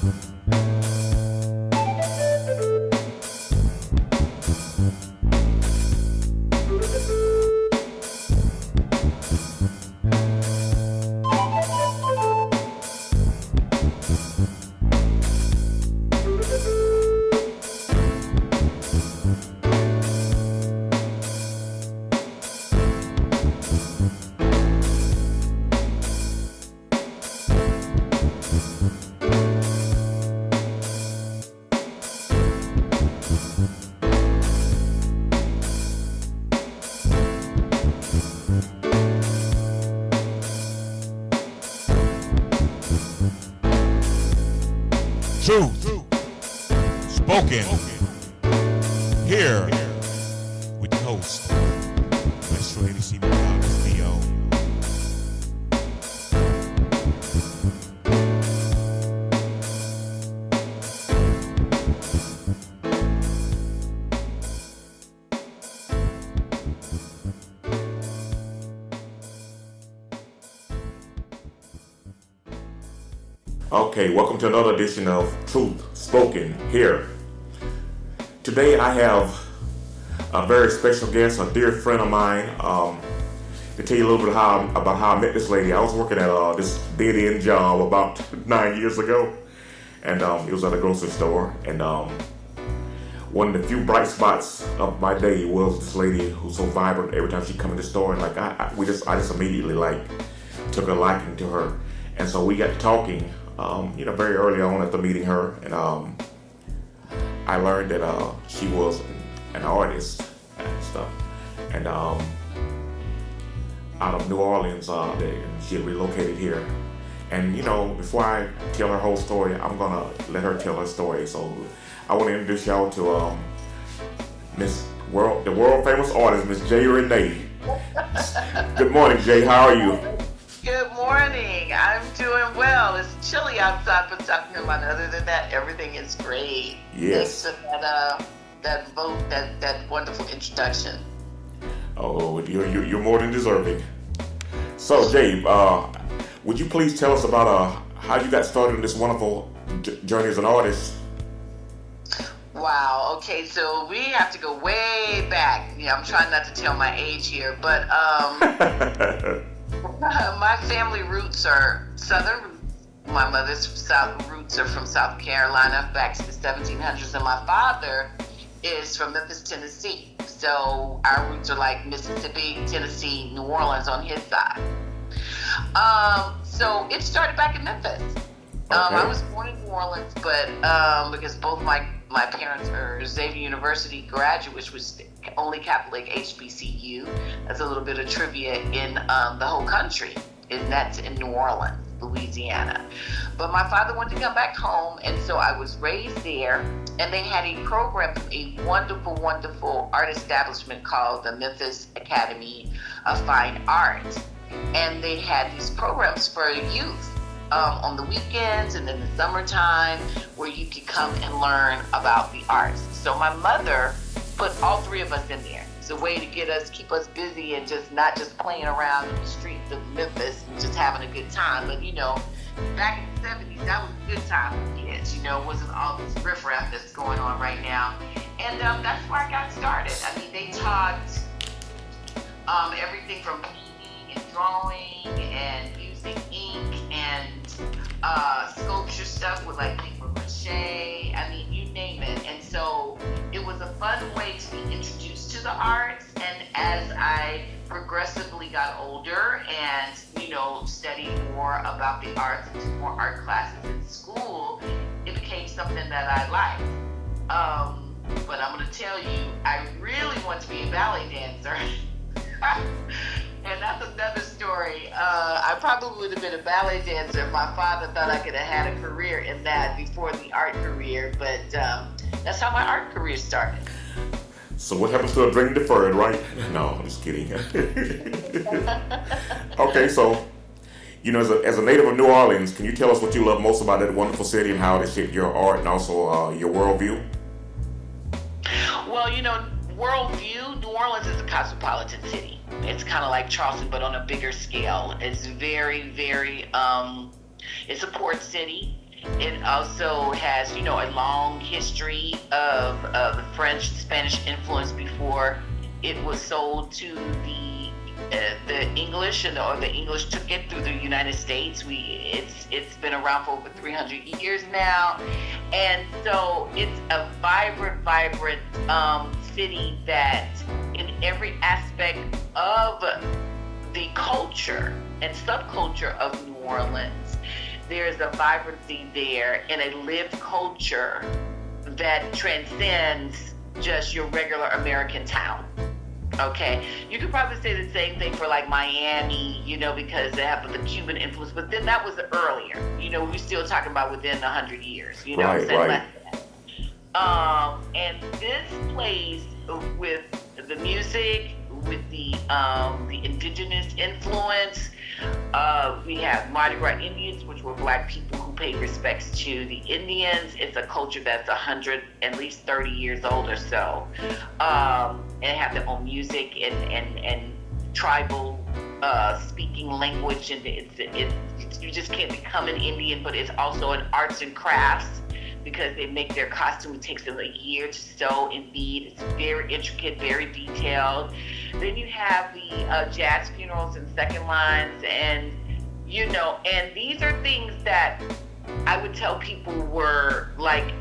Truth spoken here with the host, Miss Renee Johnson. Okay, welcome to another edition of Truth Spoken here. Today I have a very special guest, a dear friend of mine. To tell you a little bit about how I met this lady. I was working at this dead-end job about 9 years ago, and it was at a grocery store. And one of the few bright spots of my day was this lady who's so vibrant. Every time she come in the store, and I just immediately took a liking to her, and so we got talking. Very early on after meeting her, and I learned that she was an artist and stuff, and out of New Orleans, she had relocated here. And before I tell her whole story, I'm gonna let her tell her story. So I want to introduce y'all to the world famous artist, Miss J. Renee. Good morning, Jay. How are you? Good morning. I'm doing well. It's chilly outside for South Carolina. Other than that, everything is great. Yes. Thanks for that wonderful introduction. Oh, you're more than deserving. So, Jay, would you please tell us about how you got started in this wonderful journey as an artist? Wow. Okay, so we have to go way back. I'm trying not to tell my age here, but my family roots are Southern roots. My mother's roots are from South Carolina back to the 1700s, and my father is from Memphis, Tennessee. So our roots are like Mississippi, Tennessee, New Orleans on his side. So it started back in Memphis. I was born in New Orleans, but because both my parents are Xavier University graduates, which is only Catholic HBCU. That's a little bit of trivia in the whole country, and that's in New Orleans, Louisiana. But my father wanted to come back home, and so I was raised there. And they had a program, a wonderful, wonderful art establishment called the Memphis Academy of Fine Arts. And they had these programs for youth. On the weekends and in the summertime, where you could come and learn about the arts. So my mother put all three of us in there. It's a way to keep us busy and not just playing around in the streets of Memphis and just having a good time. But back in the 70s, that was a good time for kids. It wasn't all this riffraff that's going on right now. And that's where I got started. I mean, they taught everything from painting and drawing and using ink and sculpture stuff with paper mache. I mean, you name it. And so it was a fun way to be introduced to the arts. And as I progressively got older and studied more about the arts and took more art classes in school, it became something that I liked. But I'm going to tell you, I really want to be a ballet dancer. And that's another story. I probably would have been a ballet dancer if my father thought I could have had a career in that before the art career. But that's how my art career started. So what happens to a dream deferred, right? No, I'm just kidding. Okay, so, as a native of New Orleans, can you tell us what you love most about that wonderful city and how it shaped your art and also your worldview? Well, worldview, New Orleans is a cosmopolitan city. It's kind of like Charleston, but on a bigger scale. It's very, very, it's a port city. It also has, you know, a long history of the French, Spanish influence before it was sold to the English, or the English took it through the United States. It's been around for over 300 years now, and so it's a vibrant city that, in every aspect of the culture and subculture of New Orleans, there's a vibrancy there and a lived culture that transcends just your regular American town. Okay, you could probably say the same thing for like Miami, you know, because they have the Cuban influence, but then that was earlier. You know, we're still talking about within 100 years, you know, right, right. And this place, with the music, with the indigenous influence, we have Mardi Gras Indians, which were black people who paid respects to the Indians. It's a culture that's 100, at least 30 years old or so, and have their own music and tribal speaking language, and it's you just can't become an Indian, but it's also an arts and crafts, because they make their costume. It takes them a year to sew and bead. It's very intricate, very detailed. Then you have the jazz funerals and second lines, and you know, and these are things that I would tell people were like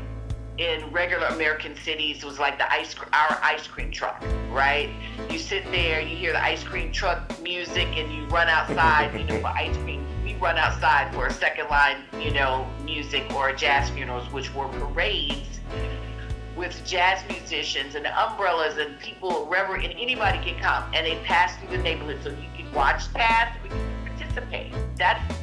in regular American cities. It was like our ice cream truck, right? You sit there, you hear the ice cream truck music, and you run outside, you know, for ice cream. We run outside for a second line, you know, music, or jazz funerals, which were parades with jazz musicians and umbrellas, and people, reverend, and anybody can come, and they pass through the neighborhood, so you can watch pass, or you can participate. That's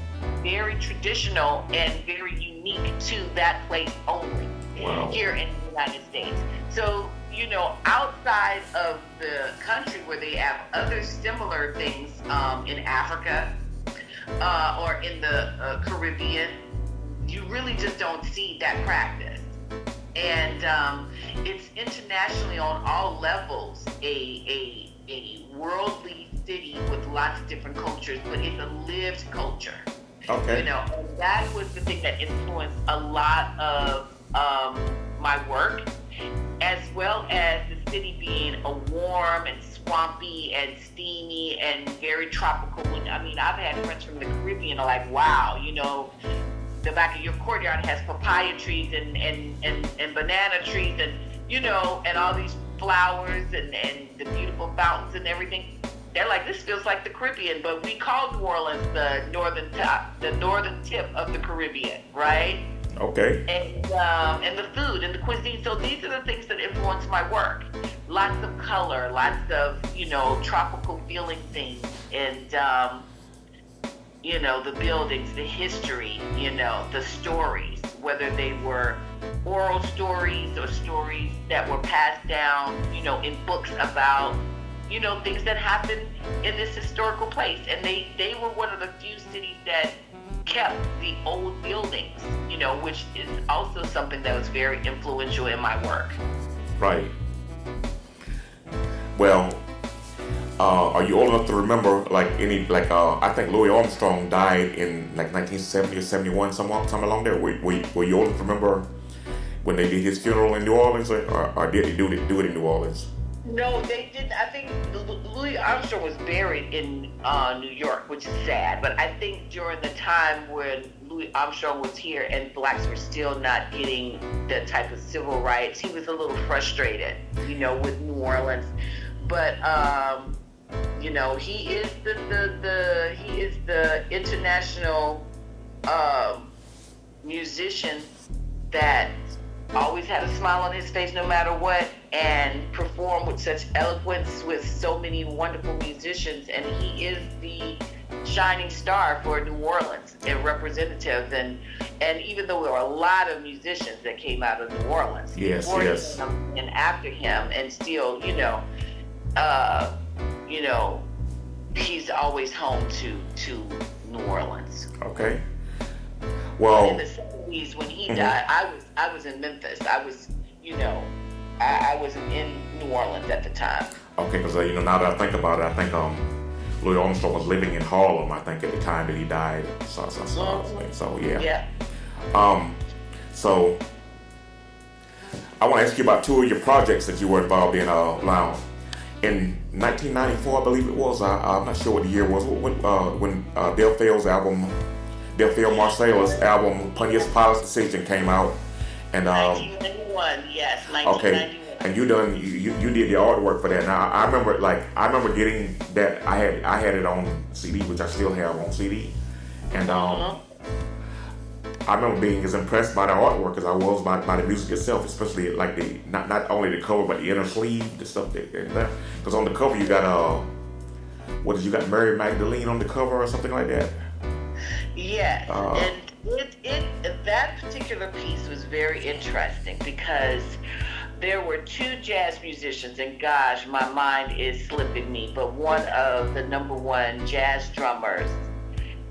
very traditional and very unique to that place only. Wow. Here in the United States. So, you know, outside of the country where they have other similar things in Africa or in the Caribbean, you really just don't see that practice. And it's internationally on all levels a worldly city with lots of different cultures, but it's a lived culture. Okay. You know, and that was the thing that influenced a lot of my work, as well as the city being a warm and swampy and steamy and very tropical. I mean, I've had friends from the Caribbean are like, wow, you know, the back of your courtyard has papaya trees and banana trees, and you know, and all these flowers and the beautiful fountains and everything. They're like, this feels like the Caribbean, but we call New Orleans the northern tip of the Caribbean, right? Okay. And the food and the cuisine. So these are the things that influence my work. Lots of color, lots of, you know, tropical feeling things, and you know, the buildings, the history, you know, the stories, whether they were oral stories or stories that were passed down, you know, in books about, you know, things that happened in this historical place. And they were one of the few cities that kept the old buildings, you know, which is also something that was very influential in my work. Right. Well, are you old enough to remember I think Louis Armstrong died in like 1970 or 71, something along there. Were you old enough to remember when they did his funeral in New Orleans, or did they do it in New Orleans? No, they didn't. I think Louis Armstrong was buried in New York, which is sad. But I think during the time when Louis Armstrong was here and blacks were still not getting the type of civil rights, he was a little frustrated, you know, with New Orleans. But you know, he is the international musician that always had a smile on his face no matter what, and performed with such eloquence with so many wonderful musicians, and he is the shining star for New Orleans and representative, and even though there were a lot of musicians that came out of New Orleans before him and after him, and still, you know, he's always home to New Orleans. Okay. Well, in the 70s when he died, I was in Memphis. I was, you know, I wasn't in New Orleans at the time. Okay, because you know, now that I think about it, I think Louis Armstrong was living in Harlem, I think, at the time that he died. So yeah. So I want to ask you about two of your projects that you were involved in, Lounge. In 1994, I believe it was. I'm not sure what the year was when Delphio Marcella's album "Pontius Pilot's Decision" came out, and 1991, yes, 1991. okay, and you did the artwork for that. Now I remember getting that. I had it on CD, which I still have on CD, and I remember being as impressed by the artwork as I was by the music itself, especially like the not only the cover but the inner sleeve, the stuff that because on the cover you got you got Mary Magdalene on the cover or something like that. Yes, and that particular piece was very interesting because there were two jazz musicians, and gosh, my mind is slipping me, but one of the number one jazz drummers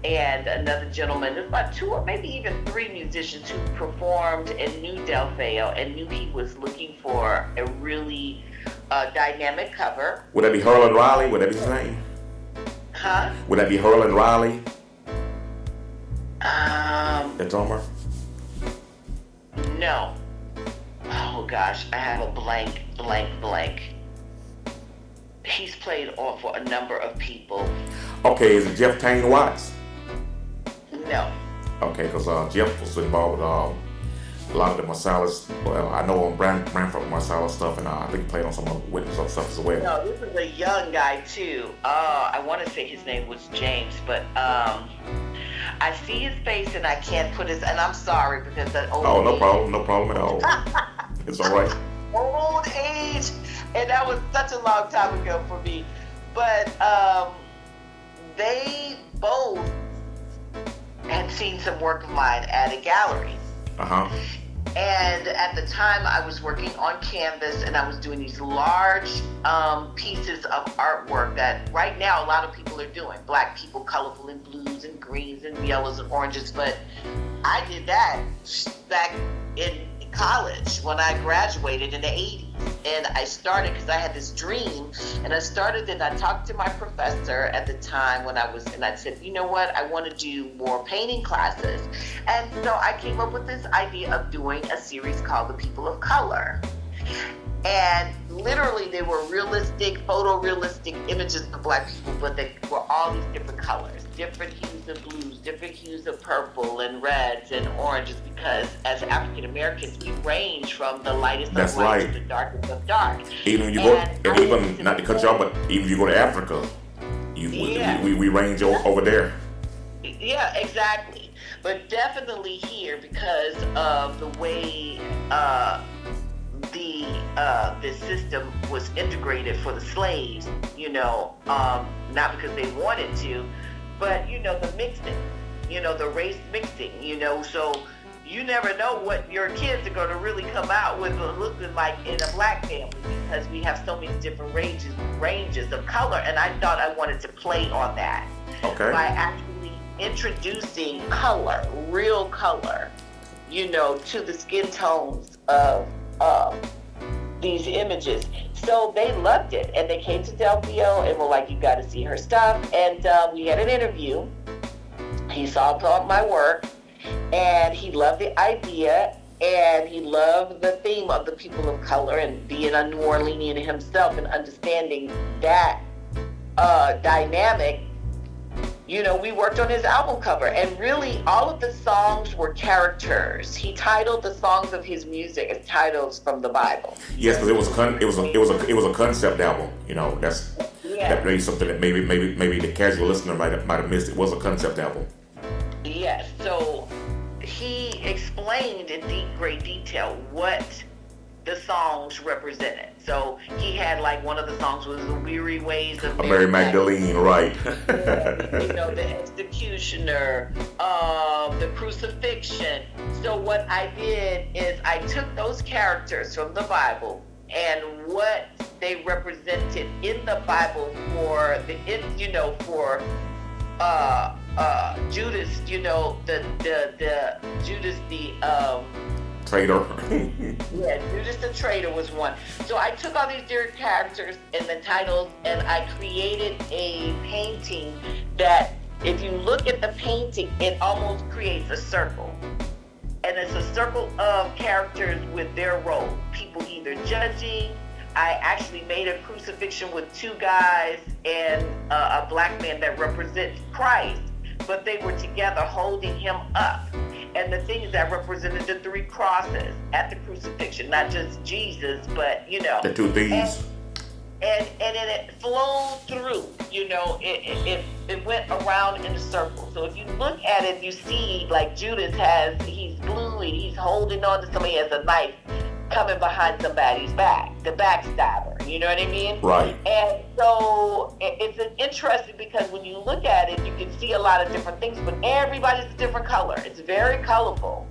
and another gentleman, there's about two or maybe even three musicians who performed and knew Delphio and knew he was looking for a really dynamic cover. Would that be Harlan Riley? Would that be his name? Huh? Would that be Harlan Riley? The drummer? No. Oh gosh, I have a blank. He's played on for a number of people. Okay, is it Jeff Tane Watts? No. Okay, because Jeff was involved with a lot of the Marsalis. Well, I know on Branford Marsalis stuff, and I think he played on some of Witness stuff as well. No, this is a young guy too. I want to say his name was James, but I see his face and I can't put his. And I'm sorry because that old. Oh, no problem at all. It's all right. Old age, and that was such a long time ago for me. But they both had seen some work of mine at a gallery. And at the time I was working on canvas and I was doing these large pieces of artwork that right now a lot of people are doing. Black people, colorful in blues and greens and yellows and oranges. But I did that back in college when I graduated in the 80s. And I started because I had this dream, and I started and I talked to my professor at the time and I said, you know what, I want to do more painting classes. And so I came up with this idea of doing a series called The People of Color. And literally they were realistic, photorealistic images of black people, but they were all these different colors, different hues of blues, different hues of purple and reds and oranges, because as African Americans, we range from the lightest of light to the darkest of dark. Even when you even not to cut you off, but even if you go to Africa, we range over there. Yeah, exactly. But definitely here because of the way the system was integrated for the slaves, not because they wanted to, but, the mixing, the race mixing, so you never know what your kids are going to really come out with looking like in a black family because we have so many different ranges of color. And I thought I wanted to play on that by actually introducing color, real color, to the skin tones of these images. So they loved it, and they came to Delphio and were like, you got to see her stuff. And we had an interview. He saw my work, and he loved the idea, and he loved the theme of the people of color and being a New Orleanian himself and understanding that dynamic. We worked on his album cover, and really all of the songs were characters. He titled the songs of his music as titles from the Bible. Yes, because it was a concept album. That may be something that maybe the casual listener might have missed. It was a concept album. Yes, so he explained in great detail what the songs represented. So he had one of the songs was The Weary Ways of Mary Magdalene, right. The Executioner, the Crucifixion. So what I did is I took those characters from the Bible and what they represented in the Bible for Judas, the Judas the traitor. Yeah, Judas the traitor was one. So I took all these different characters and the titles, and I created a painting that, if you look at the painting, it almost creates a circle. and it's a circle of characters with their role. People either judging. I actually made a crucifixion with two guys and a black man that represents Christ, but they were together holding him up. And the thing is that represented the three crosses at the crucifixion, not just Jesus, but, you know. The two thieves. And it flowed through, you know, it went around in a circle. So if you look at it, you see like Judas he's blue and he's holding on to somebody, has a knife coming behind somebody's back, the backstabber, you know what I mean? Right. And so it's interesting because when you look at it, you can see a lot of different things, but everybody's a different color. It's very colorful,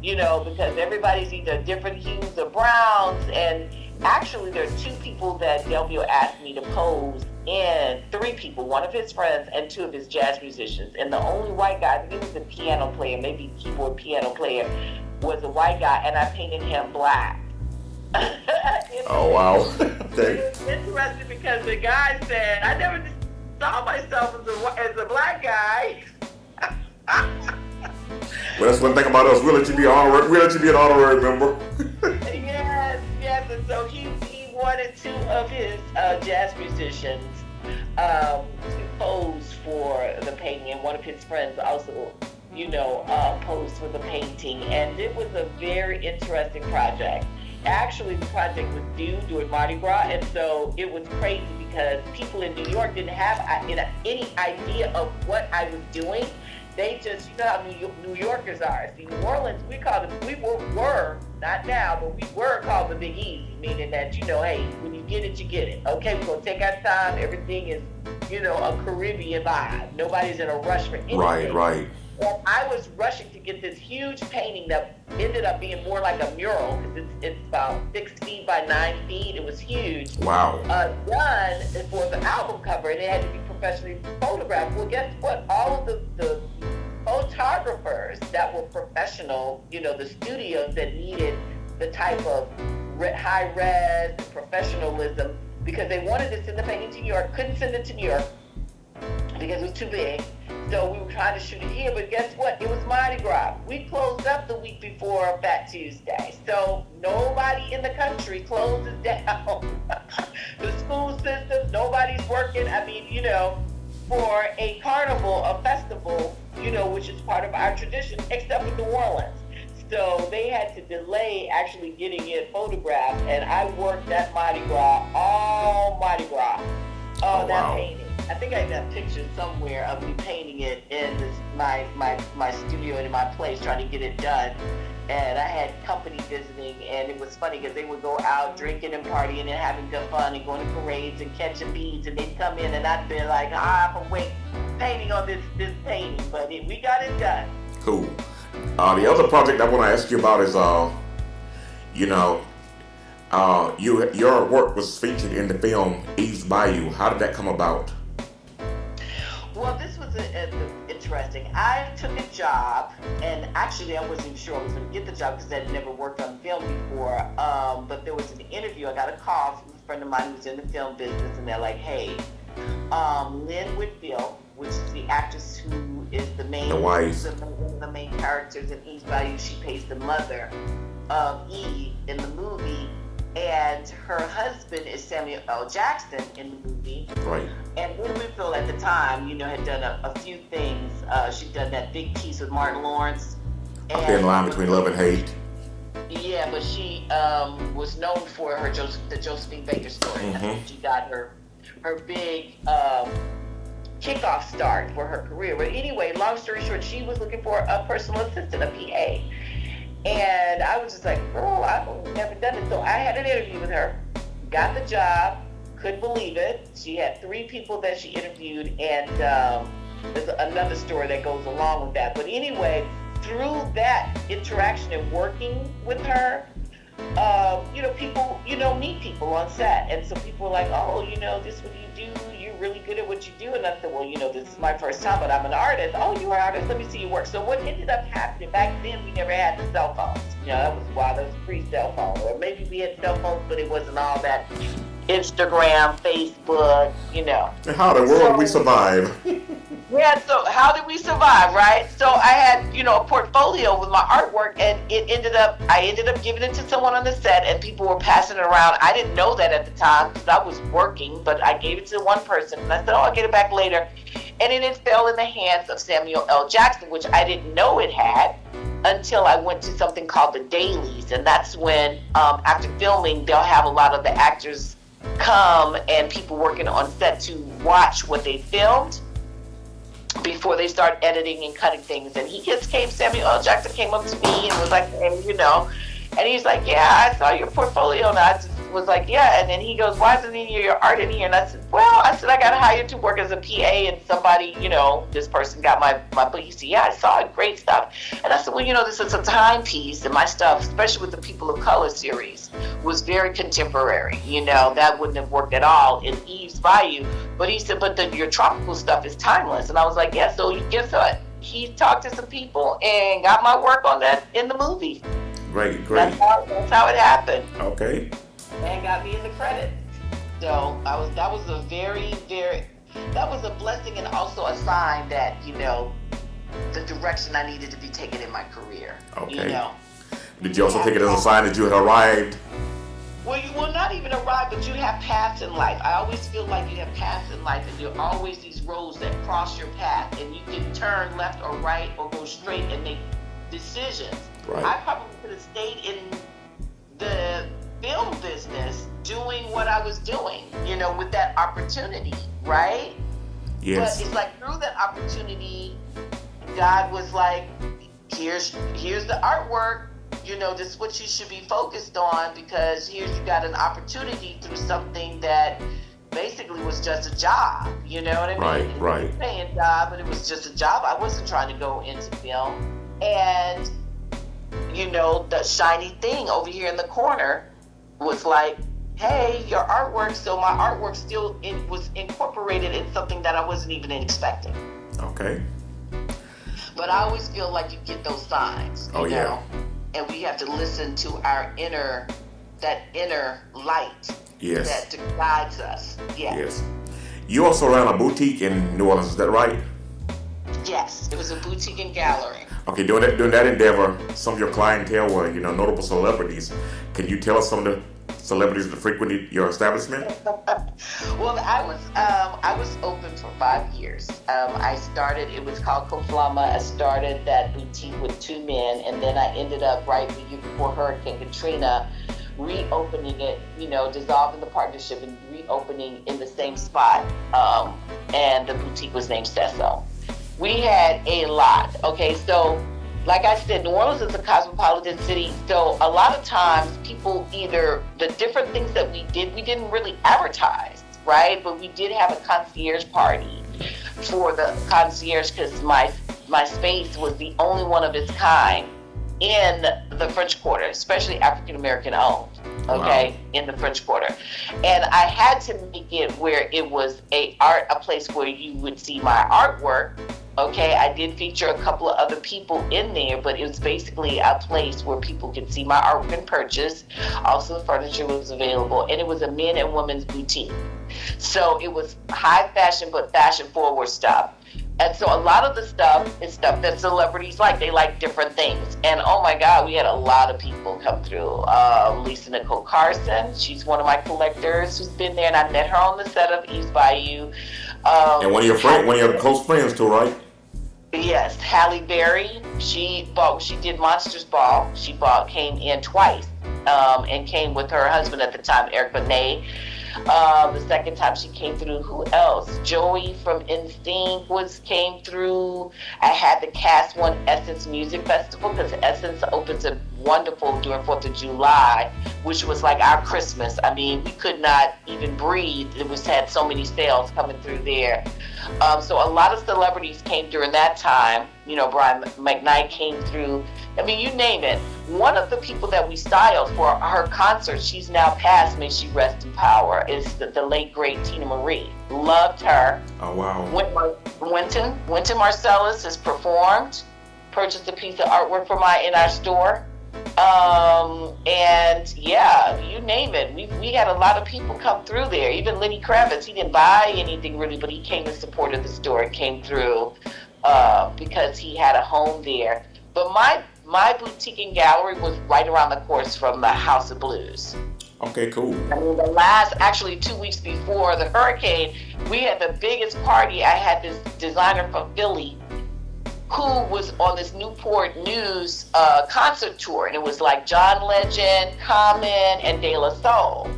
you know, because everybody's either different hues or browns. And actually, there are two people that Delvio asked me to pose in, three people, one of his friends and two of his jazz musicians. And the only white guy, I think he was a piano player, maybe keyboard piano player, was a white guy, and I painted him black. Oh, wow. Okay. It's interesting because the guy said, I never saw myself as a black guy. Well, that's one thing about us. We'll let you be an honorary member. Yes. And so he wanted two of his jazz musicians to pose for the painting, and one of his friends also, you know, posed for the painting. And it was a very interesting project. Actually, the project was due during Mardi Gras, and so it was crazy because people in New York didn't have any idea of what I was doing. They just, you know how New Yorkers are. See, New Orleans, we were, not now, but we were called the Big Easy, meaning that, you know, hey, when you get it, you get it. Okay, we're going to take our time. Everything is, you know, a Caribbean vibe. Nobody's in a rush for anything. Right. And I was rushing to get this huge painting that ended up being more like a mural because it's about 6 feet by 9 feet. It was huge. Wow. Done for the album cover, and it had to be professionally photographed. Well, guess what? All of the photographers that were professional, you know, the studios that needed the type of high res professionalism, because they wanted to send the painting to New York, couldn't send it to New York because it was too big. So we were trying to shoot it here, but guess what? It was Mardi Gras. We closed up the week before Fat Tuesday. So nobody in the country closes down. The school system, nobody's working. I mean, you know, for a carnival, a festival, you know, which is part of our tradition, except for New Orleans. So they had to delay actually getting it photographed, and I worked that Mardi Gras, all Mardi Gras, that wow. painting. I think I got pictures somewhere of me painting it in my studio and in my place, trying to get it done. And I had company visiting, and it was funny because they would go out drinking and partying and having good fun and going to parades and catching beads, and they'd come in and I'd be like, I'm awake painting on this painting, but we got it done. Cool. The other project I want to ask you about is, you know, your work was featured in the film Eve's Bayou. How did that come about? Well, this was interesting. I took a job, and actually I wasn't even sure I was going to get the job because I'd never worked on film before. But there was an interview. I got a call from a friend of mine who's in the film business, and they're like, hey, Lynn Whitfield, which is the actress who is the wife, one of the main characters in Eve's Bayou. She plays the mother of Eve in the movie, and her husband is Samuel L. Jackson in the movie. Right. And Lynn Whitfield at the time, you know, had done a few things. She'd done that big piece with Martin Lawrence. A Thin Line Between Love and Hate. Yeah, but she was known for the Josephine Baker story. Mm-hmm. I think she got her big kickoff start for her career. But anyway, long story short, she was looking for a personal assistant, a PA. And I was just like, girl, I've never done it. So I had an interview with her, got the job, couldn't believe it. She had 3 people that she interviewed, and there's another story that goes along with that. But anyway, through that interaction and working with her, you know, people, you know, meet people on set. And so people were like, oh, you know, this is what you do. You're really good at what you do. And I said, well, you know, this is my first time, but I'm an artist. Oh, you're an artist. Let me see your work. So what ended up happening, back then we never had the cell phones. You know, that was wild. That was pre-cell phone. Or maybe we had cell phones, but it wasn't all that Instagram, Facebook, you know. And how in the world did we survive? Yeah, so how did we survive, right? So I had, a portfolio with my artwork, and I ended up giving it to someone on the set, and people were passing it around. I didn't know that at the time because I was working, but I gave it to one person, and I said, I'll get it back later. And then it fell in the hands of Samuel L. Jackson, which I didn't know it had until I went to something called the dailies. And that's when, after filming, they'll have a lot of the actors come and people working on set to watch what they filmed before they start editing and cutting things. And Samuel L. Jackson came up to me and was like, hey, and he's like, yeah, I saw your portfolio. And I just was like, yeah. And then he goes, why isn't any of your art in here? And I said, I got hired to work as a PA, and somebody, this person got my book. He said, yeah, I saw it, great stuff. And I said, well, this is a timepiece, and my stuff, especially with the People of Color series, was very contemporary. That wouldn't have worked at all in Eve's Bayou. But he said, your tropical stuff is timeless. And I was like, yeah, so guess what? He talked to some people and got my work on that in the movie. Great. That's how it happened. Okay. And got me in the credits. So that was a very, very, that was a blessing and also a sign that, the direction I needed to be taken in my career. Okay. Did you also take it as a sign that you had arrived? Well, you will not even arrive, but you have paths in life. I always feel like you have paths in life, and there are always these roads that cross your path, and you can turn left or right or go straight and make decisions. Right. I probably could have stayed in the film business doing what I was doing, with that opportunity, right? Yes. But it's like through that opportunity, God was like, here's the artwork, this is what you should be focused on, because here you got an opportunity through something that basically was just a job, you know what I mean? Right. It was a paying job, but it was just a job. I wasn't trying to go into film. And, the shiny thing over here in the corner was like, hey, your artwork. So my artwork still was incorporated in something that I wasn't even expecting. Okay. But I always feel like you get those signs, you know? And we have to listen to our inner light. Yes. That guides us. Yes. You also ran a boutique in New Orleans, is that right? Yes, it was a boutique and gallery. Okay, during that endeavor, some of your clientele were, notable celebrities. Can you tell us some of the celebrities that frequented your establishment? Well, I was open for 5 years. It was called Conflama. I started that boutique with 2 men, and then I ended up right before Hurricane Katrina, reopening it, dissolving the partnership and reopening in the same spot. And the boutique was named Cesso. We had a lot. Okay, so like I said, New Orleans is a cosmopolitan city, so a lot of times people the different things that we didn't really advertise, right? But we did have a concierge party for the concierge, because my space was the only one of its kind in the French Quarter, especially African American owned, okay, wow. In the French Quarter. And I had to make it where it was a place where you would see my artwork. Okay, I did feature a couple of other people in there, but it was basically a place where people could see my artwork and purchase. Also, the furniture was available, and it was a men and women's boutique. So it was high fashion, but fashion forward stuff. And so a lot of the stuff is stuff that celebrities like. They like different things. And oh my God, we had a lot of people come through. Lisa Nicole Carson, she's one of my collectors who's been there, and I met her on the set of Eve's Bayou. And one of your close friends too, right? Yes, Halle Berry. She did Monsters Ball. She came in twice, and came with her husband at the time, Eric Benet. The second time she came through, who else? Joey from NSYNC came through. I had the cast one Essence Music Festival, because Essence opens a wonderful during 4th of July, which was like our Christmas. I mean, we could not even breathe. It had so many sales coming through there. So a lot of celebrities came during that time. Brian McKnight came through. I mean, you name it. One of the people that we styled for her concert, she's now passed, may she rest in power, is the late, great Tina Marie. Loved her. Oh, wow. Wynton Marsalis has performed, purchased a piece of artwork in our store. And yeah, you name it. We had a lot of people come through there. Even Lenny Kravitz, he didn't buy anything really, but he came and supported the store and came through because he had a home there. But my boutique and gallery was right around the course from the House of Blues. Okay, cool. I mean, actually 2 weeks before the hurricane, we had the biggest party. I had this designer from Philly who was on this Newport News concert tour, and it was like John Legend, Common, and De La Soul.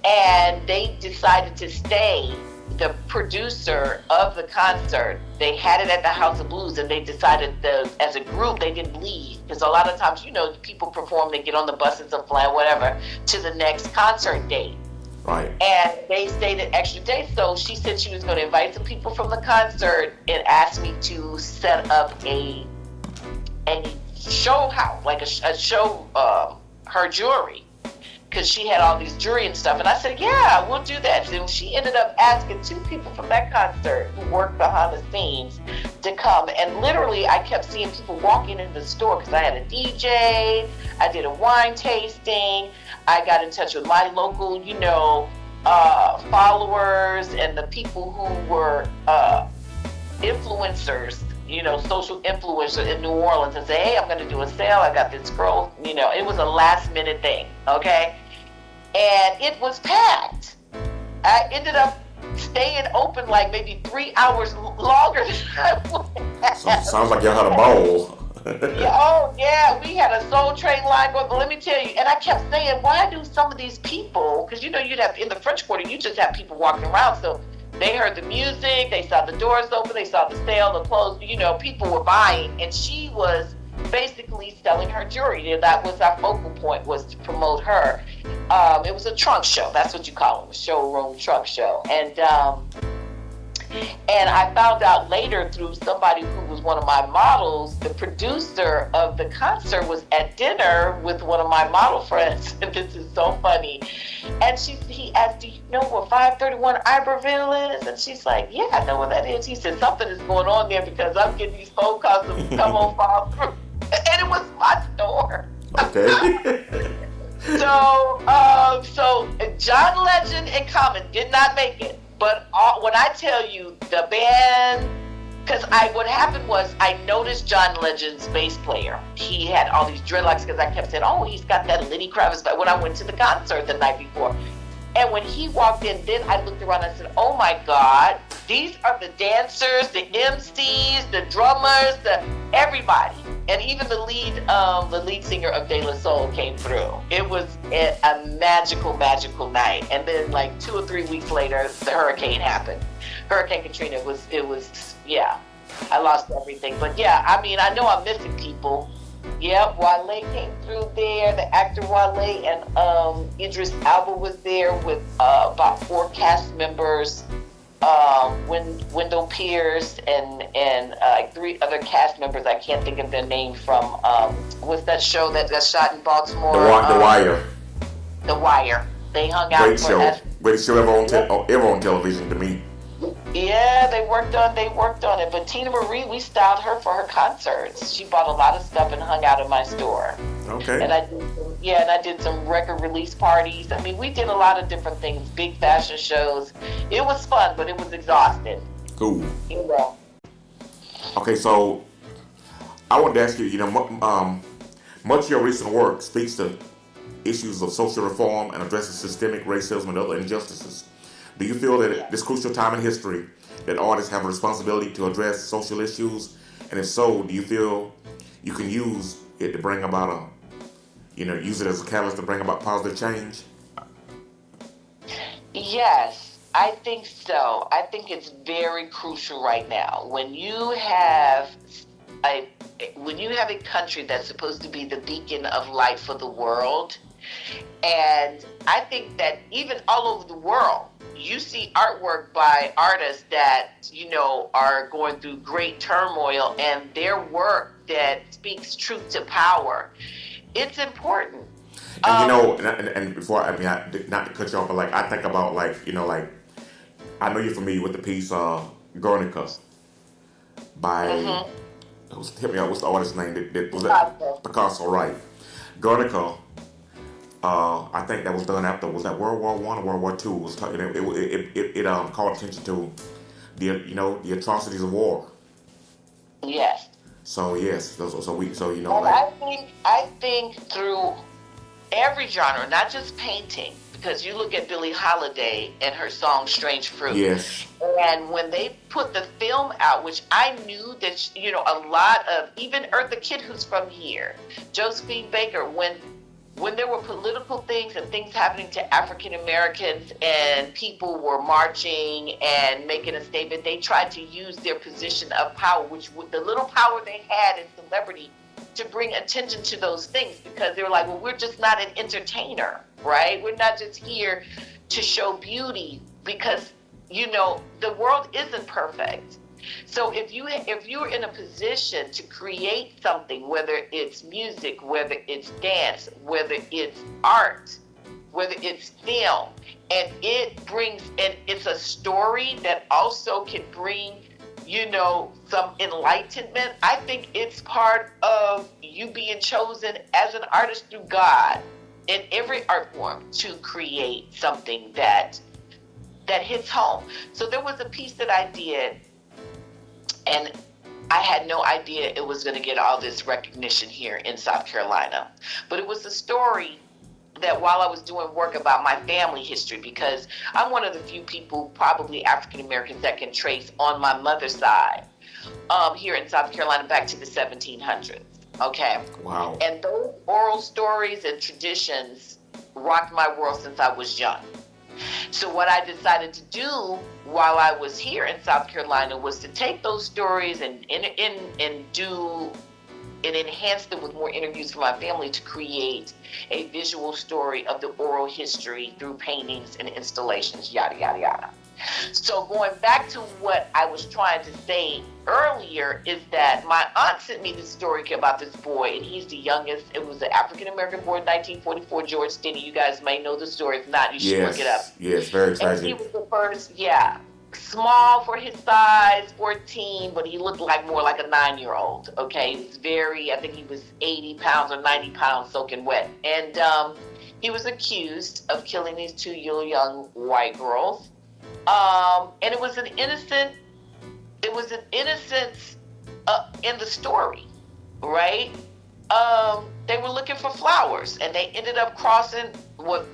And they decided to stay. The producer of the concert, they had it at the House of Blues, and they decided as a group they didn't leave, because a lot of times, people perform, they get on the buses and fly whatever to the next concert date. Right. And they stayed an extra day, so she said she was going to invite some people from the concert and asked me to set up a show house, like a show, her jewelry, because she had all these jewelry and stuff. And I said, yeah, we'll do that. And she ended up asking 2 people from that concert who worked behind the scenes to come. And literally, I kept seeing people walking in the store because I had a DJ, I did a wine tasting, I got in touch with my local, followers and the people who were influencers, social influencers in New Orleans, and say, hey, I'm going to do a sale. I got this girl, it was a last minute thing, okay? And it was packed. I ended up staying open like maybe 3 hours longer than I would have. Sounds like y'all had a ball. Yeah, we had a Soul Train line going, but let me tell you, and I kept saying, why do some of these people, because you'd have, in the French Quarter, you just have people walking around, so they heard the music, they saw the doors open, they saw the sale, the clothes, people were buying, and she was basically selling her jewelry. And that was our focal point, was to promote her. It was a trunk show, that's what you call it, a showroom trunk show. And I found out later through somebody who was one of my models, the producer of the concert was at dinner with one of my model friends. And this is so funny. And he asked, do you know where 531 Iberville is? And she's like, yeah, I know where that is. He said, something is going on there because I'm getting these phone calls to come on follow through. And it was my store. Okay. So John Legend and Common did not make it. But when I tell you the band, because what happened was I noticed John Legend's bass player. He had all these dreadlocks because I kept saying, oh, he's got that Lenny Kravitz. But when I went to the concert the night before, and when he walked in, then I looked around and I said, oh my God, these are the dancers, the MCs, the drummers, everybody. And even the lead singer of De La Soul came through. It was a magical, magical night. And then like 2 or 3 weeks later, the hurricane happened. Hurricane Katrina yeah, I lost everything. But yeah, I mean, I know I'm missing people. Yeah, Wale came through there, the actor Wale, and Idris Elba was there with about 4 cast members. Wendell Pierce and 3 other cast members. I can't think of their name from what's that show that got shot in Baltimore? The Wire. The Wire. They hung out. Great show ever on television to me. Yeah, they worked on it. But Tina Marie, we styled her for her concerts. She bought a lot of stuff and hung out in my store. Okay. And I did some record release parties. I mean, we did a lot of different things, big fashion shows. It was fun, but it was exhausting. Cool. Okay, so I wanted to ask you, much of your recent work speaks to issues of social reform and addresses systemic racism and other injustices. Do you feel that at this crucial time in history that artists have a responsibility to address social issues? And if so, do you feel you can use it to bring about use it as a catalyst to bring about positive change? Yes, I think so. I think it's very crucial right now. When you have a country that's supposed to be the beacon of light for the world, and I think that even all over the world, you see artwork by artists that, are going through great turmoil, and their work that speaks truth to power. It's important. And and before, not to cut you off, but I think about I know you're familiar with the piece Guernica by, hit me out, what's the artist's name? That was Picasso, right? Guernica. I think that was done after, was that World War One or World War Two? It called attention to the atrocities of war. Yes. So yes, so And I think through every genre, not just painting, because you look at Billie Holiday and her song "Strange Fruit." yes, And when they put the film out, which I knew that, a lot of, even Eartha Kitt, who's from here, Josephine Baker, when there were political things and things happening to African Americans and people were marching and making a statement, they tried to use their position of power, which the little power they had in celebrity, to bring attention to those things, because they were like, well, we're just not an entertainer, right? We're not just here to show beauty, because the world isn't perfect. So if you're in a position to create something, whether it's music, whether it's dance, whether it's art, whether it's film, and it's a story that also can bring some enlightenment, I think it's part of you being chosen as an artist through God in every art form to create something that hits home. So there was a piece that I did, and I had no idea it was going to get all this recognition here in South Carolina. But it was a story that while I was doing work about my family history, because I'm one of the few people, probably African Americans, that can trace on my mother's side here in South Carolina back to the 1700s. Okay. Wow. And those oral stories and traditions rocked my world since I was young. So what I decided to do while I was here in South Carolina was to take those stories and enhance them with more interviews from my family to create a visual story of the oral history through paintings and installations, yada, yada, yada. So going back to what I was trying to say earlier is that my aunt sent me this story about this boy, and he's the youngest. It was an African-American boy in 1944, George Stinney. You guys may know the story. If not, you should look it up. Yes, very exciting. And he was the first, small for his size, 14, but he looked more like a 9-year-old, okay? He was I think he was 80 pounds or 90 pounds soaking wet. And he was accused of killing these two young white girls. And it was an innocence in the story, right? They were looking for flowers, and they ended up crossing what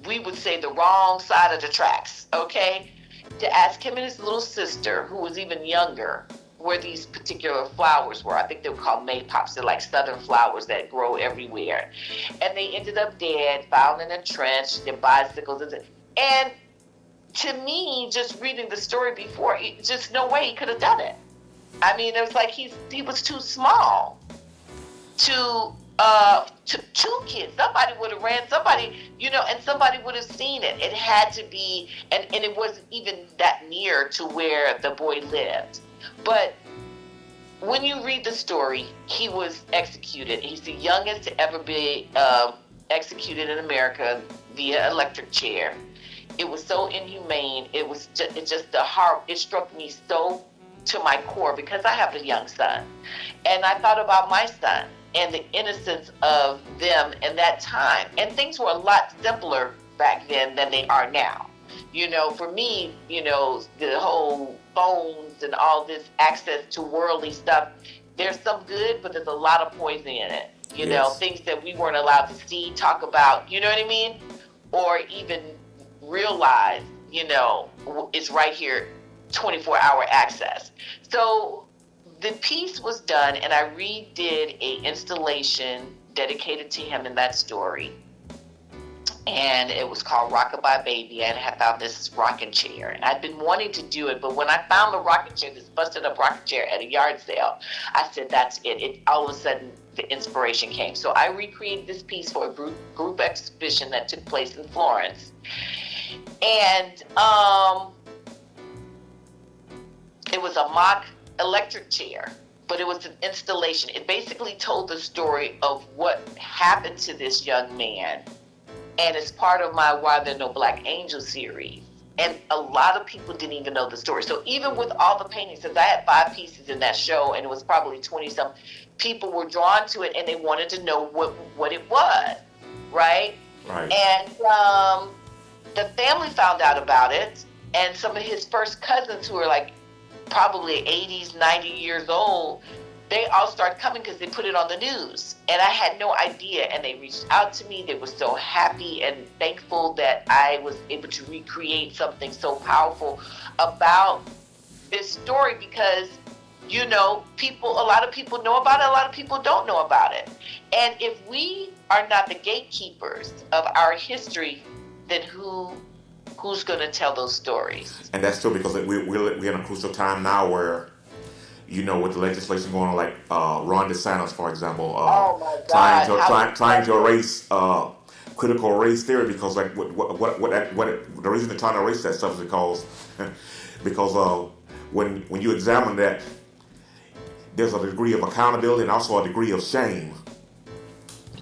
we would say the wrong side of the tracks, okay? To ask him and his little sister, who was even younger, where these particular flowers were. I think they were called maypops. They're like southern flowers that grow everywhere. And they ended up dead, found in a trench, their bicycles. And to me, just reading the story before, just no way he could have done it. I mean, it was like he was too small to two kids. Somebody would have ran, and somebody would have seen it. It had to be, and it wasn't even that near to where the boy lived. But when you read the story, he was executed. He's the youngest to ever be executed in America via electric chair. It was so inhumane. It was just the heart. It struck me so to my core, because I have a young son, and I thought about my son and the innocence of them in that time. And things were a lot simpler back then than they are now. For me, the whole phones and all this access to worldly stuff, there's some good, but there's a lot of poison in it. Things that we weren't allowed to see, talk about, you know what I mean? Or even realize, it's right here, 24-hour access. So the piece was done, and I redid a installation dedicated to him in that story. And it was called Rockabye Baby, and I had found this rocking chair. And I'd been wanting to do it, but when I found the rocking chair, this busted up rocking chair at a yard sale, I said, that's it. All of a sudden, the inspiration came. So I recreated this piece for a group exhibition that took place in Florence. And it was a mock electric chair, but it was an installation. It basically told the story of what happened to this young man, and it's part of my Why There No Black Angels series. And a lot of people didn't even know the story. So even with all the paintings, because I had 5 pieces in that show, and it was probably 20-some, people were drawn to it, and they wanted to know what it was, right? Right. And the family found out about it, and some of his first cousins who were like probably 80s, 90 years old, they all started coming because they put it on the news. And I had no idea. And they reached out to me. They were so happy and thankful that I was able to recreate something so powerful about this story, because, you know, a lot of people know about it. A lot of people don't know about it. And if we are not the gatekeepers of our history, then who's going to tell those stories? And that's true, because we're in a crucial time now where, you know, with the legislation going on, like Ron DeSantis, for example, oh my God. trying to erase critical race theory, because like the reason they're trying to erase that stuff is because when you examine that, there's a degree of accountability and also a degree of shame.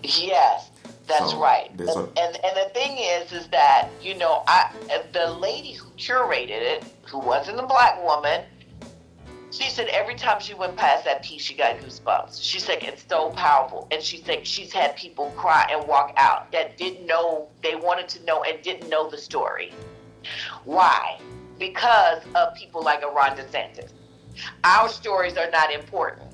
Yes, that's right. And the thing is that, you know, the lady who curated it, who wasn't a black woman, she said every time she went past that piece, she got goosebumps. She said it's so powerful. And she said she's had people cry and walk out that didn't know, they wanted to know and didn't know the story. Why? Because of people like Ron DeSantis. Our stories are not important.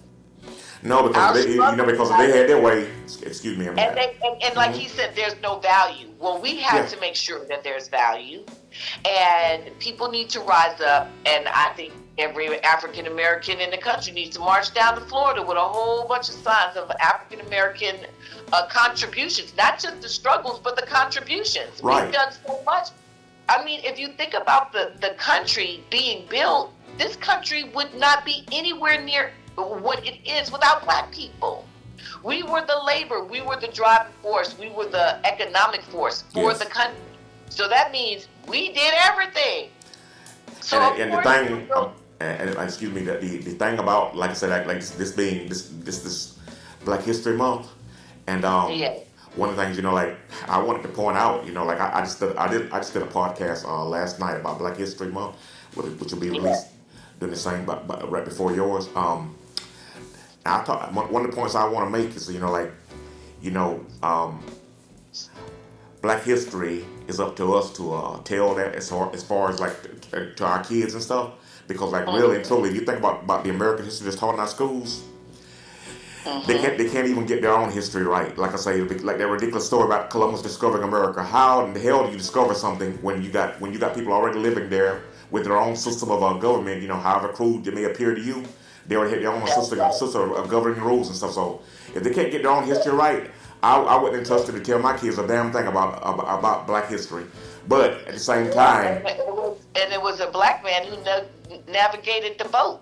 No, because they had their way. Excuse me. And like he said, there's no value. Well, we have to make sure that there's value, and people need to rise up. And I think every African American in the country needs to march down to Florida with a whole bunch of signs of African American contributions, not just the struggles, but the contributions. Right. We've done so much. I mean, if you think about the country being built, this country would not be anywhere near what it is without black people. We were the labor, we were the driving force, we were the economic force for the country. So that means we did everything. So and the thing, excuse me, the thing about, like I said, like this being this Black History Month, and one of the things, you know, like I wanted to point out, you know, like I just did a podcast last night about Black History Month, which will be released doing the same, but right before yours. I thought one of the points I want to make is, you know, like, you know, Black history is up to us to tell that as far as like to our kids and stuff, because like really and truly, if you think about the American history that's taught in our schools, they can't even get their own history right. Like I say, like that ridiculous story about Columbus discovering America. How in the hell do you discover something when you got people already living there with their own system of government? You know, however crude it may appear to you, they already have their own system of governing rules and stuff. So if they can't get their own history right, I wouldn't entrust it to tell my kids a damn thing about Black history. But at the same time, and it was a black man who navigated the boat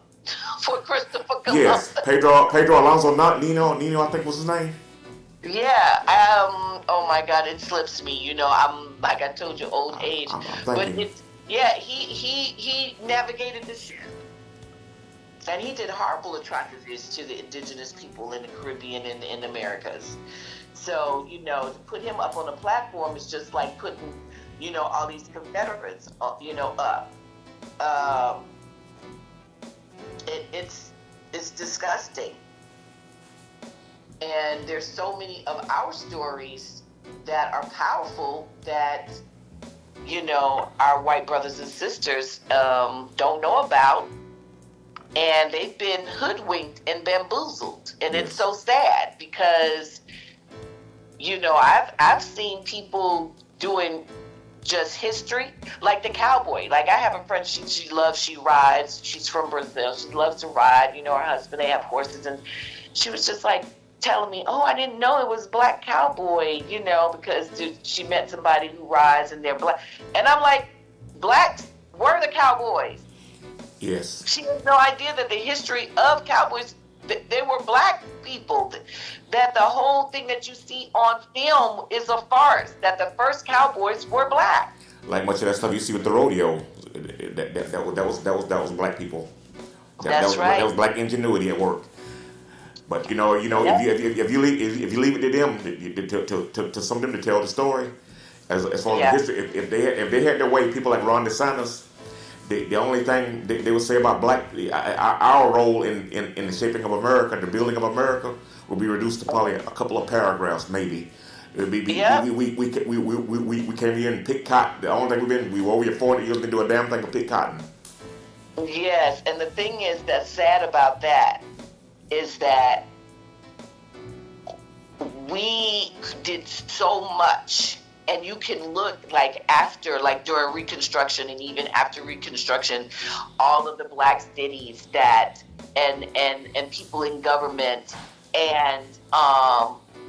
for Christopher Columbus. Yes, Pedro Alonso, not Nino, I think was his name. Yeah. Oh my God, it slips me. You know, I'm like I told you, old age. But he navigated the ship. And he did horrible atrocities to the indigenous people in the Caribbean and in the Americas. So, you know, to put him up on a platform is just like putting, you know, all these Confederates, you know, up. It's disgusting. And there's so many of our stories that are powerful that, you know, our white brothers and sisters don't know about. And they've been hoodwinked and bamboozled. And it's so sad because, you know, I've seen people doing just history, like the cowboy. Like I have a friend, she rides. She's from Brazil. She loves to ride. You know, her husband, they have horses. And she was just like telling me, oh, I didn't know it was Black Cowboy, you know, because she met somebody who rides and they're black. And I'm like, blacks were the cowboys. Yes. She has no idea that the history of cowboys, they were black people. That the whole thing that you see on film is a farce. That the first cowboys were black. Like much of that stuff you see with the rodeo, that was black people. That's right. That was black ingenuity at work. But if you leave it to them, to some of them to tell the story, As far Yeah. as history, if they had their way, people like Ron DeSantis, the only thing they would say about our role in the shaping of America, the building of America, would be reduced to probably a couple of paragraphs, maybe. It would be, Yep. we came here and picked cotton. The only thing we were over here 40 years, didn't do a damn thing but pick cotton. Yes, and the thing is that's sad about that is that we did so much, and you can look like after, like during Reconstruction and even after Reconstruction, all of the black cities that and people in government and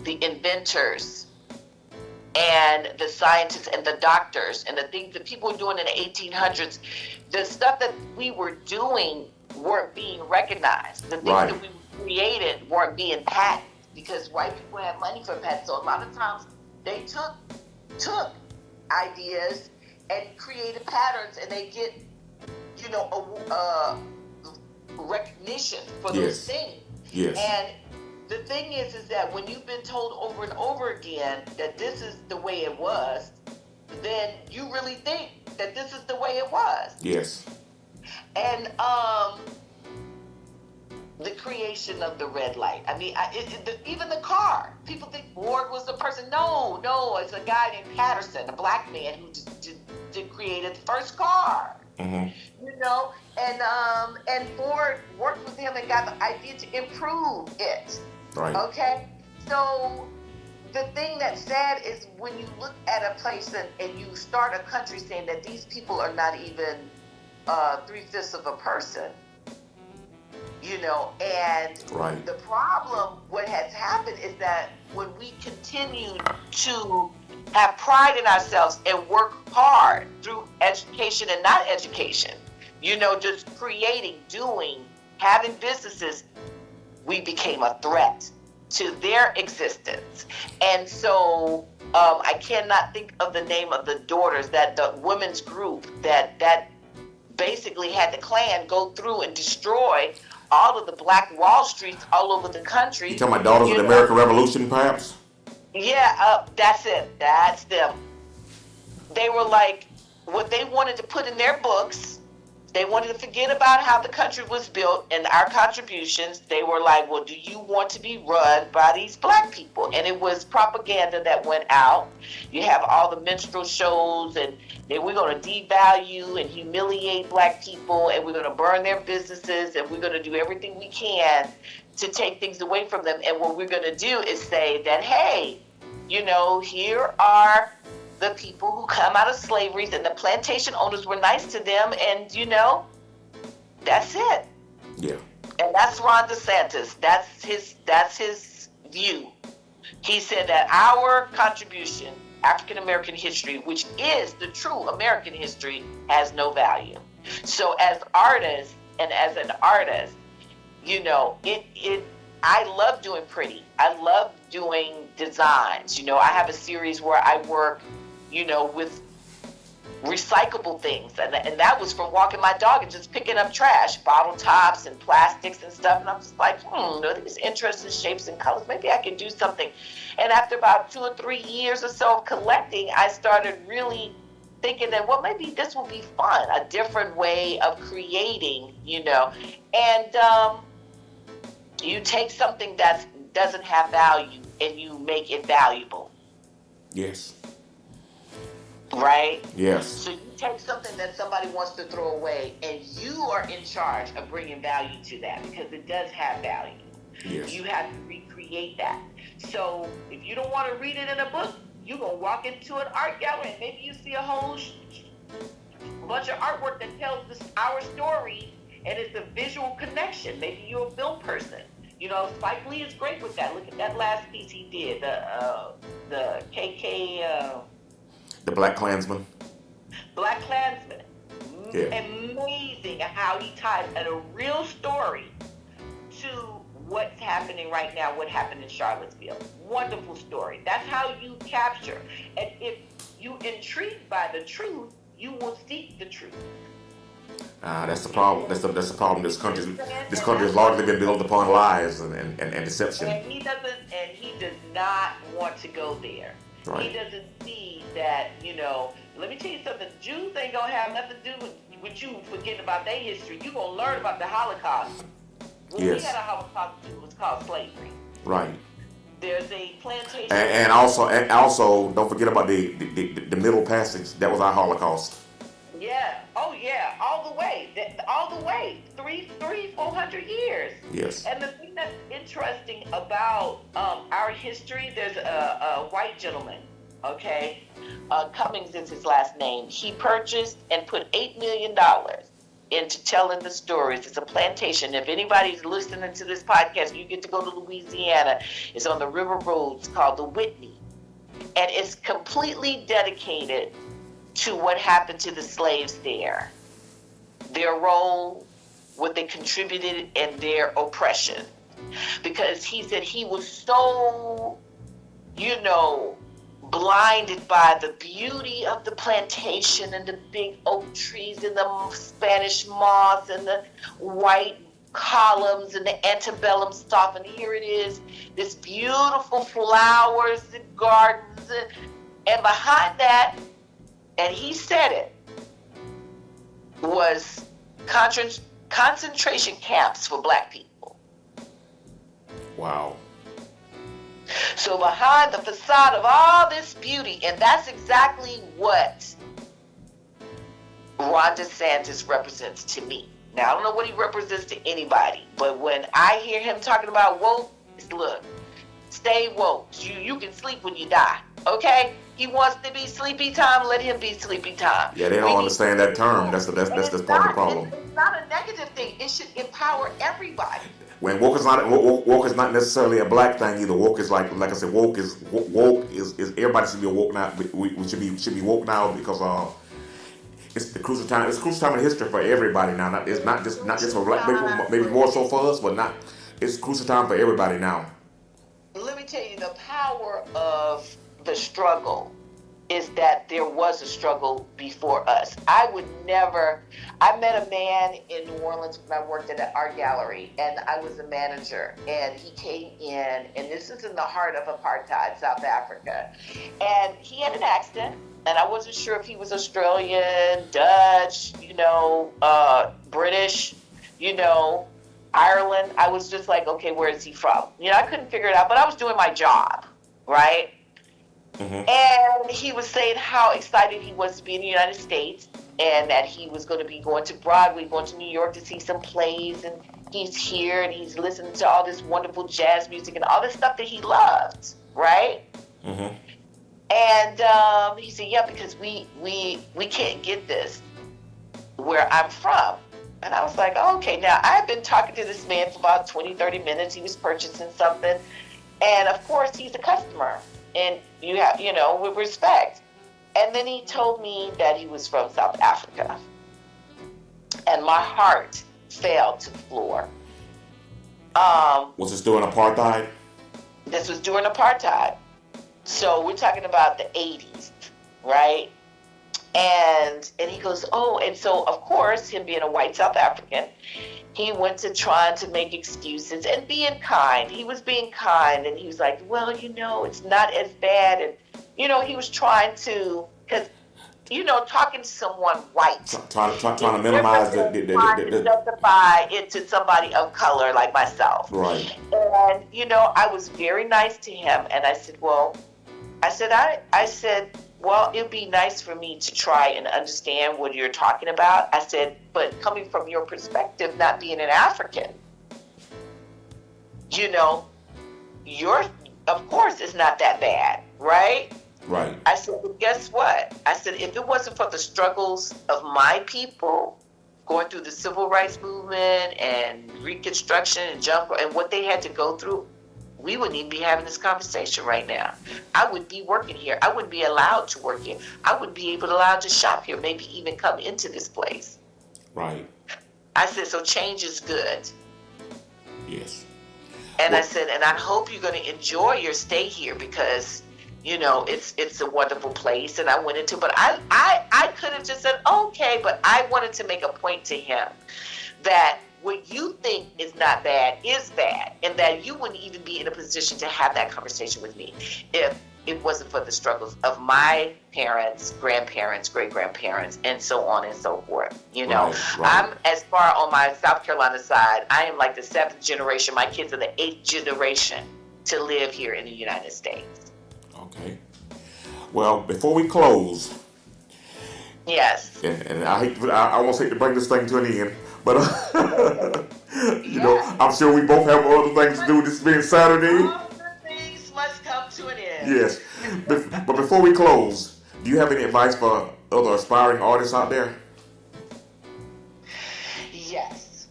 the inventors and the scientists and the doctors and the things that people were doing in the 1800s, the stuff that we were doing weren't being recognized. The things Right. that we created weren't being patented because white people had money for patents. So a lot of times they took ideas and created patterns, and they get, recognition for those Yes. things. Yes. And the thing is that when you've been told over and over again that this is the way it was, then you really think that this is the way it was. Yes. And the creation of the red light. I mean, even the car. People think Ford was the person. No, it's a guy named Patterson, a black man who created the first car. Mm-hmm. And Ford worked with him and got the idea to improve it. Right. Okay? So the thing that's sad is when you look at a place and you start a country saying that these people are not even 3/5 of a person, and Right. the problem, what has happened is that when we continue to have pride in ourselves and work hard through education and not education, just creating, doing, having businesses, we became a threat to their existence. And so I cannot think of the name of the daughters, that the women's group that basically had the Klan go through and destroy all of the black Wall Streets all over the country. You talking about Daughters of the American Revolution, perhaps? Yeah, that's it. That's them. They were like, what they wanted to put in their books, they wanted to forget about how the country was built and our contributions. They were like, well, do you want to be run by these black people? And it was propaganda that went out. You have all the minstrel shows, and then we're going to devalue and humiliate black people, and we're going to burn their businesses, and we're going to do everything we can to take things away from them. And what we're going to do is say that, hey, here are the people who come out of slavery, and the plantation owners were nice to them, and that's it. Yeah. And that's Ron DeSantis. That's his view. He said that our contribution, African American history, which is the true American history, has no value. So as artists and as an artist, I love doing pretty. I love doing designs. I have a series where I work, with recyclable things. And that was from walking my dog and just picking up trash, bottle tops and plastics and stuff. And I'm just like, these interesting shapes and colors. Maybe I can do something. And after about 2 or 3 years or so of collecting, I started really thinking that, well, maybe this will be fun, a different way of creating, And you take something that doesn't have value and you make it valuable. Yes. Right? Yes. So you take something that somebody wants to throw away, and you are in charge of bringing value to that because it does have value. Yes. You have to recreate that. So if you don't want to read it in a book, you're going to walk into an art gallery and maybe you see a whole bunch of artwork that tells our story, and it's a visual connection. Maybe you're a film person. Spike Lee is great with that. Look at that last piece he did, the KK... The Black Klansman. Black Klansman. Yeah. Amazing how he ties a real story to what's happening right now, what happened in Charlottesville. Wonderful story. That's how you capture. And if you're intrigued by the truth, you will seek the truth. That's the problem. That's the problem. This country has largely been built upon lies and deception. And he does not want to go there. Right. He doesn't see that, let me tell you something, Jews ain't gonna have nothing to do with you forgetting about their history. You're gonna learn about the Holocaust. What we had a Holocaust too, was called slavery. Right. There's a plantation. And also, don't forget about the Middle Passage. That was our Holocaust. Yeah. Oh yeah. All the way. 400 years. Yes. And the thing that's interesting about our history, there's a white gentleman. Okay. Cummings is his last name. He purchased and put $8 million into telling the stories. It's a plantation. If anybody's listening to this podcast, you get to go to Louisiana. It's on the River Road. It's called the Whitney. And it's completely dedicated to what happened to the slaves there. Their role, what they contributed, and their oppression. Because he said he was so, blinded by the beauty of the plantation and the big oak trees and the Spanish moss and the white columns and the antebellum stuff. And here it is, this beautiful flowers and gardens. And behind that, and he said it, was concentration camps for black people. Wow. So behind the facade of all this beauty, and that's exactly what Ron DeSantis represents to me. Now, I don't know what he represents to anybody, but when I hear him talking about woke, it's look, stay woke. You can sleep when you die, okay? He wants to be sleepy time, let him be sleepy time. Yeah, they don't understand that term. That's part of the problem. It's not a negative thing. It should empower everybody. When woke is not necessarily a black thing either. Woke is like I said, woke is everybody should be woke now. We should be woke now because it's the crucial time. It's a crucial time in history for everybody now. It's not just for black people. Maybe more so for us, but not. It's a crucial time for everybody now. Let me tell you, the power of the struggle is that there was a struggle before us. I met a man in New Orleans when I worked at an art gallery, and I was a manager, and he came in, and this is in the heart of apartheid, South Africa, and he had an accent, and I wasn't sure if he was Australian, Dutch, British, Ireland. I was just like, okay, where is he from? I couldn't figure it out, but I was doing my job, right? Mm-hmm. And he was saying how excited he was to be in the United States and that he was going to be going to Broadway, going to New York to see some plays, and he's here and he's listening to all this wonderful jazz music and all this stuff that he loved, right? Mm-hmm. And he said, yeah, because we can't get this where I'm from. And I was like, oh, okay. Now, I had been talking to this man for about 20, 30 minutes. He was purchasing something. And, of course, he's a customer. And you have, with respect. And then he told me that he was from South Africa. And my heart fell to the floor. Was this during apartheid? This was during apartheid. So we're talking about the 80s, right? And he goes, oh, and so, of course, him being a white South African, he went to trying to make excuses and being kind. He was being kind, and he was like, well, it's not as bad. And, he was trying to, because, talking to someone white. Trying to minimize to justify it to somebody of color like myself. Right. And, I was very nice to him, and I said, well, it'd be nice for me to try and understand what you're talking about. I said, but coming from your perspective, not being an African, yours, of course, is not that bad, right? Right. I said, well, guess what? I said, if it wasn't for the struggles of my people going through the civil rights movement and Reconstruction and what they had to go through, we wouldn't even be having this conversation right now. I wouldn't be working here. I wouldn't be allowed to work here. I wouldn't be allowed to shop here, maybe even come into this place. Right. I said, so change is good. Yes. And I said, and I hope you're going to enjoy your stay here because, it's a wonderful place. And I went into, but I could have just said, okay, but I wanted to make a point to him that what you think is not bad is bad, and that you wouldn't even be in a position to have that conversation with me if it wasn't for the struggles of my parents, grandparents, great-grandparents, and so on and so forth. You know, I'm as far on my South Carolina side, I am like the 7th generation. My kids are the 8th generation to live here in the United States. Okay. Well, before we close, yes, and I almost hate to bring this thing to an end, but you know, I'm sure we both have other things to do. This being Saturday. All good things must come to an end. Yes, but before we close, do you have any advice for other aspiring artists out there? Yes,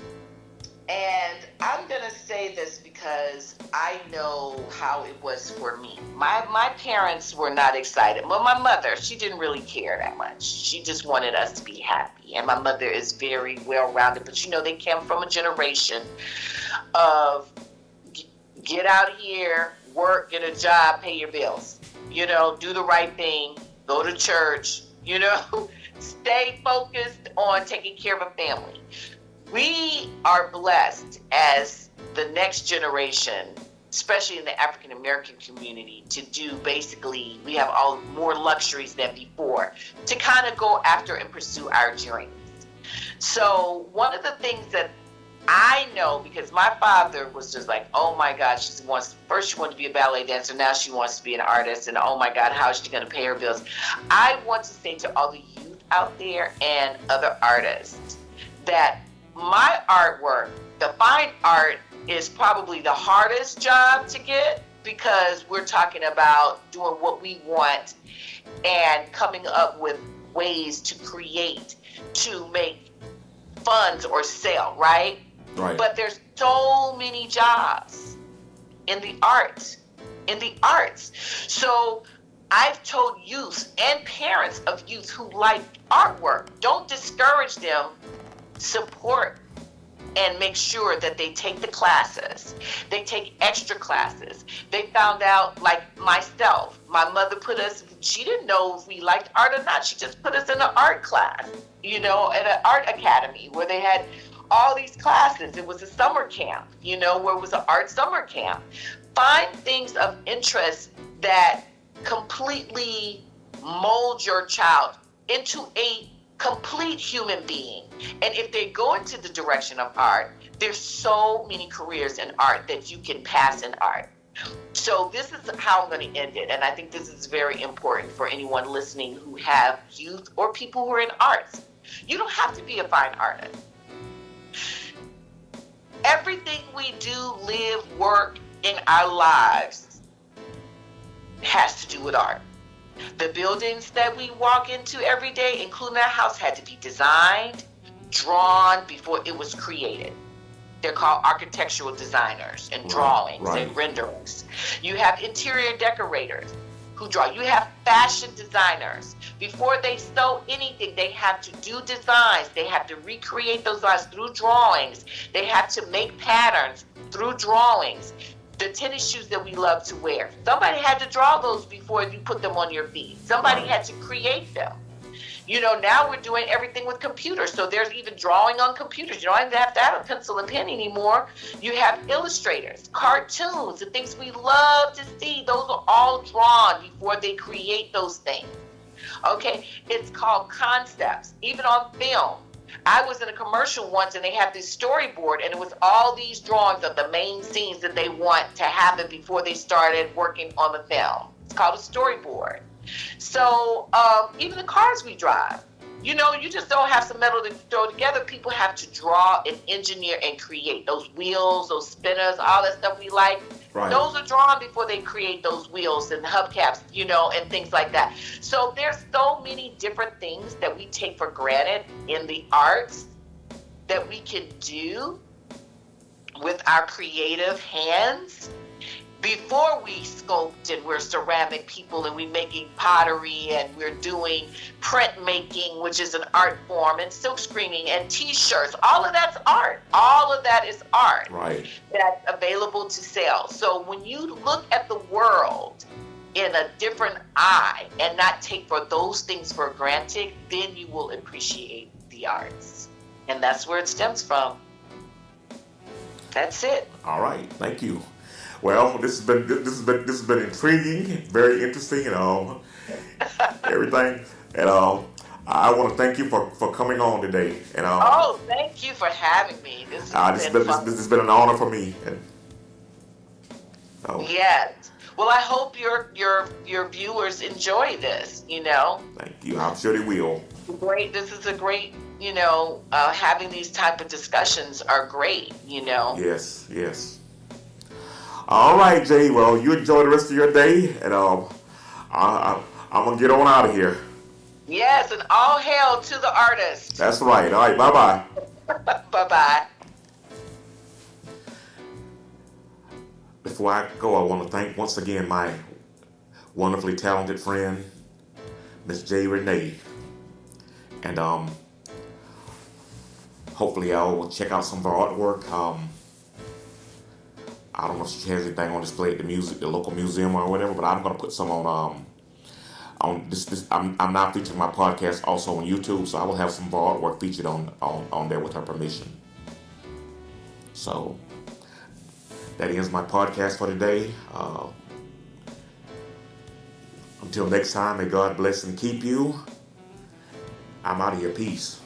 and I'm gonna say this because I know how it was for me. My parents were not excited. Well, my mother, she didn't really care that much. She just wanted us to be happy. And my mother is very well-rounded. But, you know, they came from a generation of get out here, work, get a job, pay your bills. You know, do the right thing, go to church, you know, stay focused on taking care of a family. We are blessed as the next generation, especially in the African American community, to do basically, we have all more luxuries than before, to kind of go after and pursue our dreams. So one of the things that I know, because my father was just like, oh my God, first she wanted to be a ballet dancer, now she wants to be an artist, and oh my God, how is she going to pay her bills? I want to say to all the youth out there and other artists that my artwork, the fine art, is probably the hardest job to get, because we're talking about doing what we want and coming up with ways to create, to make funds or sell, right? Right. But there's so many jobs in the arts. So I've told youth and parents of youth who like artwork, don't discourage them, support and make sure that they take the classes. They take extra classes. They found out, like myself, my mother she didn't know if we liked art or not. She just put us in an art class, you know, at an art academy where they had all these classes. It was a summer camp, you know, where it was an art summer camp. Find things of interest that completely mold your child into a complete human being. And if they go into the direction of art, there's so many careers in art that you can pass in art. So this is how I'm going to end it. And I think this is very important for anyone listening who have youth or people who are in arts. You don't have to be a fine artist. Everything we do, live, work in our lives has to do with art. The buildings that we walk into every day, including our house, had to be designed, drawn before it was created. They're called architectural designers and drawings and renderings. You have interior decorators who draw. You have fashion designers. Before they sew anything, they have to do designs. They have to recreate those designs through drawings. They have to make patterns through drawings. The tennis shoes that we love to wear, somebody had to draw those before you put them on your feet. Somebody had to create them. You know, now we're doing everything with computers, so there's even drawing on computers. You don't even have to have a pencil and pen anymore. You have illustrators, cartoons, the things we love to see. Those are all drawn before they create those things. Okay, it's called concepts. Even on film, I was in a commercial once and they had this storyboard, and it was all these drawings of the main scenes that they want to happen before they started working on the film. It's called a storyboard. So even the cars we drive, you know, you just don't have some metal to throw together. People have to draw and engineer and create those wheels, those spinners, all that stuff we like. Right. Those are drawn before they create those wheels and hubcaps, you know, and things like that. So there's so many different things that we take for granted in the arts that we can do with our creative hands. Before we sculpt and we're ceramic people and we're making pottery and we're doing printmaking, which is an art form, and silk screening and t-shirts, all of that's art. All of that is art. Right. That's available to sell. So when you look at the world in a different eye and not take for those things for granted, then you will appreciate the arts. And that's where it stems from. That's it. All right. Thank you. Well, this has been intriguing, very interesting, and everything. And I want to thank you for coming on today. And Oh, thank you for having me. This has been fun. this has been an honor for me. And, Yes. Well, I hope your viewers enjoy this. Thank you. I'm sure they will. Great. This is a great. Having these type of discussions are great. Yes. Yes. All right, Jay. Well, you enjoy the rest of your day, and I'm gonna get on out of here. Yes, and all hail to the artist. That's right. All right. Bye bye. Bye bye. Before I go, I want to thank once again my wonderfully talented friend, Miss J. Renee, and hopefully I will check out some of her artwork. I don't know if she has anything on display at the local museum or whatever, but I'm gonna put some on this. I'm now featuring my podcast also on YouTube, so I will have some of her artwork featured on there with her permission. So that ends my podcast for today. Until next time, may God bless and keep you. I'm out of here. Peace.